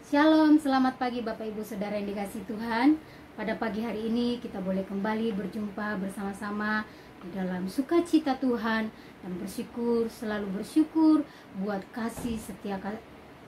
Shalom, selamat pagi Bapak Ibu Saudara yang dikasihi Tuhan. Pada pagi hari ini kita boleh kembali berjumpa bersama-sama di dalam sukacita Tuhan dan bersyukur, selalu bersyukur buat kasih setia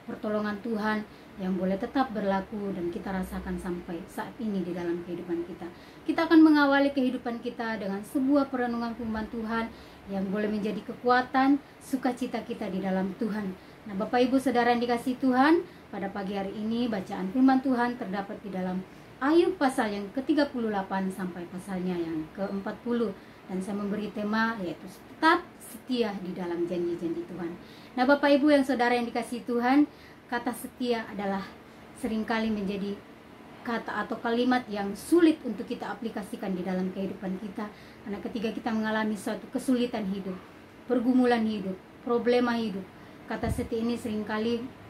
pertolongan Tuhan yang boleh tetap berlaku dan kita rasakan sampai saat ini di dalam kehidupan kita. Kita akan mengawali kehidupan kita dengan sebuah perenungan firman Tuhan yang boleh menjadi kekuatan sukacita kita di dalam Tuhan. Nah, Bapak Ibu Saudara yang dikasihi Tuhan, pada pagi hari ini bacaan firman Tuhan terdapat di dalam Ayub pasal yang ke-38 sampai pasalnya yang ke-40, dan saya memberi tema yaitu tetap setia di dalam janji-janji Tuhan. Nah, Bapak Ibu yang Saudara yang dikasihi Tuhan, kata setia adalah seringkali menjadi kata atau kalimat yang sulit untuk kita aplikasikan di dalam kehidupan kita, karena ketika kita mengalami suatu kesulitan hidup, pergumulan hidup, problema hidup, kata setia ini seringkali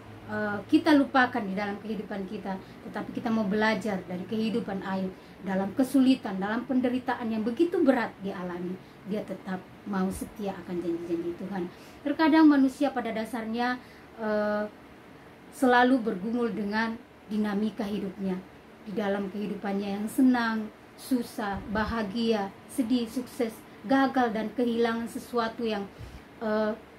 kita lupakan di dalam kehidupan kita. Tetapi kita mau belajar dari kehidupan Ayub. Dalam kesulitan, dalam penderitaan yang begitu berat dialami, dia tetap mau setia akan janji-janji Tuhan. Terkadang manusia pada dasarnya selalu bergumul dengan dinamika hidupnya. Di dalam kehidupannya yang senang, susah, bahagia, sedih, sukses, gagal, dan kehilangan sesuatu yang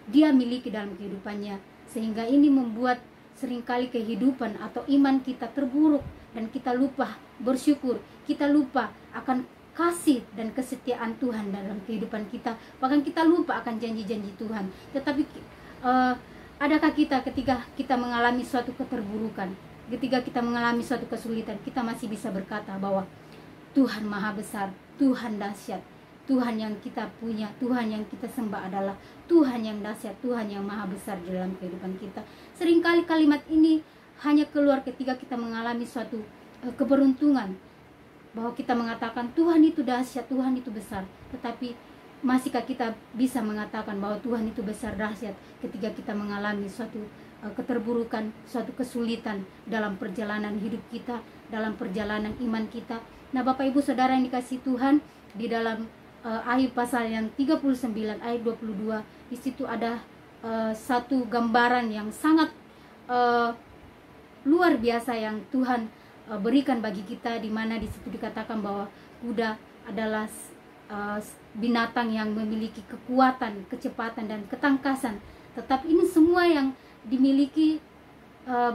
dia miliki dalam kehidupannya. Sehingga ini membuat seringkali kehidupan atau iman kita terburuk dan kita lupa bersyukur, kita lupa akan kasih dan kesetiaan Tuhan dalam kehidupan kita, bahkan kita lupa akan janji-janji Tuhan. Tetapi adakah kita ketika kita mengalami suatu keterburukan, ketika kita mengalami suatu kesulitan, kita masih bisa berkata bahwa Tuhan Maha Besar, Tuhan dahsyat, Tuhan yang kita punya, Tuhan yang kita sembah adalah Tuhan yang dahsyat, Tuhan yang maha besar di dalam kehidupan kita. Seringkali kalimat ini hanya keluar ketika kita mengalami suatu keberuntungan, bahwa kita mengatakan Tuhan itu dahsyat, Tuhan itu besar. Tetapi masihkah kita bisa mengatakan bahwa Tuhan itu besar, dahsyat ketika kita mengalami suatu keterburukan, suatu kesulitan dalam perjalanan hidup kita, dalam perjalanan iman kita? Nah, Bapak Ibu Saudara yang dikasihi Tuhan, di dalam Ayub pasal yang 39 ayat 22, di situ ada satu gambaran yang sangat luar biasa yang Tuhan berikan bagi kita, di mana di situ dikatakan bahwa kuda adalah binatang yang memiliki kekuatan, kecepatan, dan ketangkasan. Tetapi ini semua yang dimiliki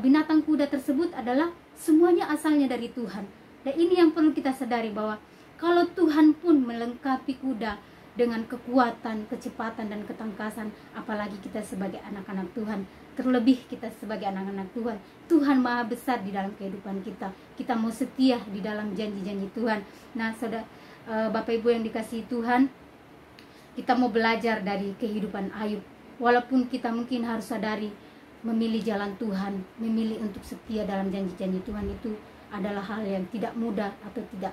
binatang kuda tersebut adalah semuanya asalnya dari Tuhan. Dan ini yang perlu kita sadari, bahwa kalau Tuhan pun melengkapi kuda dengan kekuatan, kecepatan, dan ketangkasan, apalagi kita sebagai anak-anak Tuhan, terlebih kita sebagai anak-anak Tuhan. Tuhan maha besar di dalam kehidupan kita. Kita mau setia di dalam janji-janji Tuhan. Nah, saudara, Bapak Ibu yang dikasihi Tuhan, kita mau belajar dari kehidupan Ayub. Walaupun kita mungkin harus sadari, memilih jalan Tuhan, memilih untuk setia dalam janji-janji Tuhan itu adalah hal yang tidak mudah atau tidak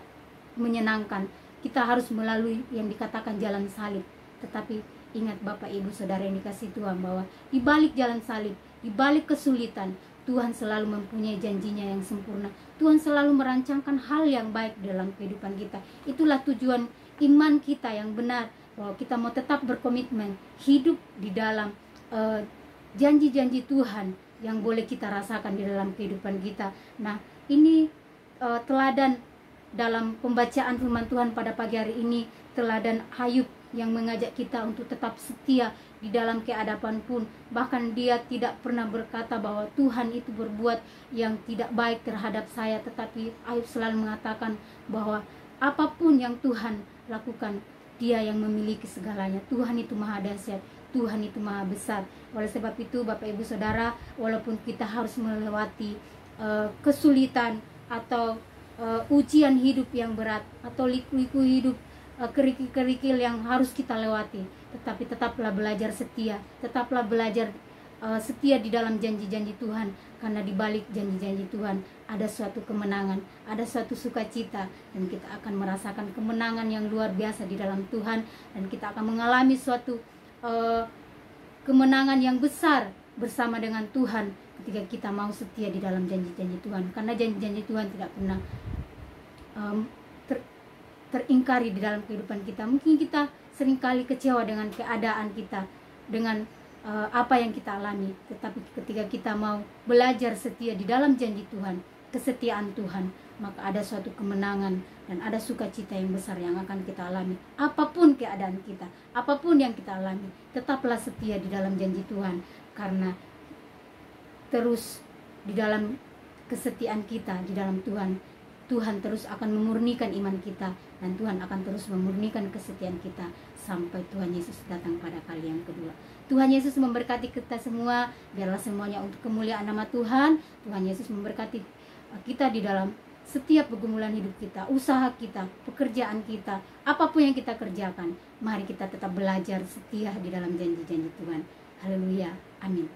menyenangkan. Kita harus melalui yang dikatakan jalan salib. Tetapi ingat Bapak Ibu Saudara yang dikasihi Tuhan, bahwa di balik jalan salib, di balik kesulitan, Tuhan selalu mempunyai janjinya yang sempurna. Tuhan selalu merancangkan hal yang baik dalam kehidupan kita. Itulah tujuan iman kita yang benar, bahwa kita mau tetap berkomitmen hidup di dalam janji-janji Tuhan yang boleh kita rasakan di dalam kehidupan kita. Nah, ini teladan dalam pembacaan firman Tuhan pada pagi hari ini, teladan Ayub yang mengajak kita untuk tetap setia di dalam keadapan pun. Bahkan dia tidak pernah berkata bahwa Tuhan itu berbuat yang tidak baik terhadap saya, tetapi Ayub selalu mengatakan bahwa apapun yang Tuhan lakukan, dia yang memiliki segalanya. Tuhan itu maha dahsyat, Tuhan itu maha besar. Oleh sebab itu Bapak Ibu Saudara, walaupun kita harus melewati kesulitan atau ujian hidup yang berat, atau liku-liku hidup, kerikil-kerikil yang harus kita lewati, tetapi tetaplah belajar setia, tetaplah belajar setia di dalam janji-janji Tuhan, karena di balik janji-janji Tuhan ada suatu kemenangan, ada suatu sukacita, dan kita akan merasakan kemenangan yang luar biasa di dalam Tuhan, dan kita akan mengalami suatu kemenangan yang besar bersama dengan Tuhan ketika kita mau setia di dalam janji-janji Tuhan. Karena janji-janji Tuhan tidak pernah teringkari di dalam kehidupan kita. Mungkin kita seringkali kecewa dengan keadaan kita, dengan apa yang kita alami. Tetapi ketika kita mau belajar setia di dalam janji Tuhan, kesetiaan Tuhan, maka ada suatu kemenangan dan ada sukacita yang besar yang akan kita alami. Apapun keadaan kita, apapun yang kita alami, tetaplah setia di dalam janji Tuhan, karena terus di dalam kesetiaan kita di dalam Tuhan, Tuhan terus akan memurnikan iman kita, dan Tuhan akan terus memurnikan kesetiaan kita sampai Tuhan Yesus datang pada kali yang kedua. Tuhan Yesus memberkati kita semua. Biarlah semuanya untuk kemuliaan nama Tuhan. Tuhan Yesus memberkati kita di dalam setiap pergumulan hidup kita, usaha kita, pekerjaan kita, apapun yang kita kerjakan. Mari kita tetap belajar setia di dalam janji-janji Tuhan. Haleluya. Amin.